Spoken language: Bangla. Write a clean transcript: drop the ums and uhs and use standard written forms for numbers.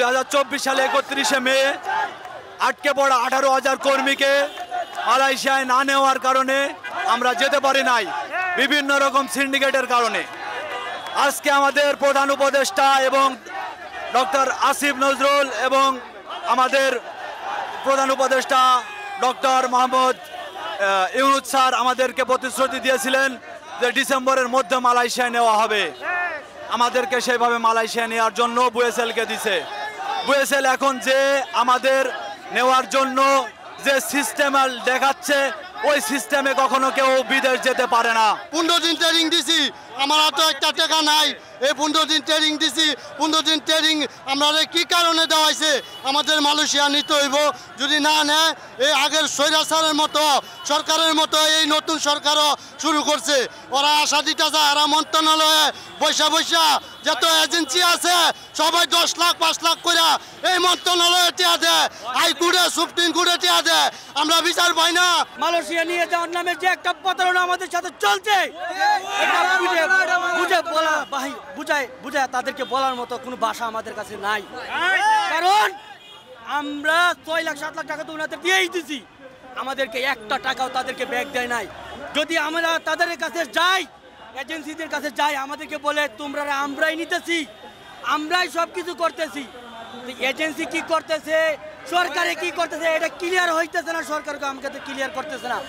2024 সালে 31শে মে আটকে পড়া 18,000 কর্মীকে মালয়েশিয়ায় না নেওয়ার কারণে আমরা যেতে পারি নাই, বিভিন্ন রকম সিন্ডিকেটের কারণে। আজকে আমাদের প্রধান উপদেষ্টা এবং ডক্টর আসিফ নজরুল এবং আমাদের প্রধান উপদেষ্টা ডক্টর মোহাম্মদ ইউনুস স্যার আমাদেরকে প্রতিশ্রুতি দিয়েছিলেন যে ডিসেম্বরের মধ্যে মালয়েশিয়ায় নেওয়া হবে। আমাদেরকে সেইভাবে মালয়েশিয়া নেওয়ার জন্য বুয়েসেলকে দিছে। বুয়েসেল এখন যে আমাদের নেওয়ার জন্য যে সিস্টেম দেখাচ্ছে, ওই সিস্টেমে কখনো কেউ বিদেশ যেতে পারে না। 15 দিন ট্রেনিং দিছি, আমার হাতে একটা টাকা নাই। এই 15 দিন ট্রেনিং দিছি, 15 দিন ট্রেনিং আমরা কি কারণে দেওয়া হয়েছে? আমাদের মালয়েশিয়া নিতে হইব। যদি না নেয়, এই আগের স্বৈরাচারের মতো সরকারের মতো এই নতুন সরকারও শুরু করছে। ওরা আশা দিতে যায়, এরা মন্ত্রণালয়ে বৈশা বৈশা যত এজেন্সি আছে সবাই 10 লাখ 5 লাখ করে এই মন্ত্রণালয়ে টিয়া দেয়, হাইকোর্টে সুপ্রিম কোর্টে টিয়া দেয়। আমরা বিচার পাই না। মালয়েশিয়া নিয়ে যাওয়ার নামে যে একটা প্রতারণা আমাদের সাথে চলছে, এটা বুঝায় তাদেরকে বলার মতো কোনো ভাষা আমাদের কাছে নাই। কারণ আমরা 6 লাখ 7 লাখ টাকা তো ওনাদের দিয়েই দিছি, আমাদেরকে একটা টাকাও তাদেরকে ব্যাক দেয় নাই। যদি আমরা তাদের কাছে যাই, এজেন্সিদের কাছে যাই, আমাদেরকে বলে তোমরা আমরাই নিতেছি, আমরাই সব কিছু করতেছি। এজেন্সি কি করতেছে, সরকারে কি করতেছে, এটা ক্লিয়ার হইতেছে না। সরকারকে আমাকে ক্লিয়ার করতেছে না।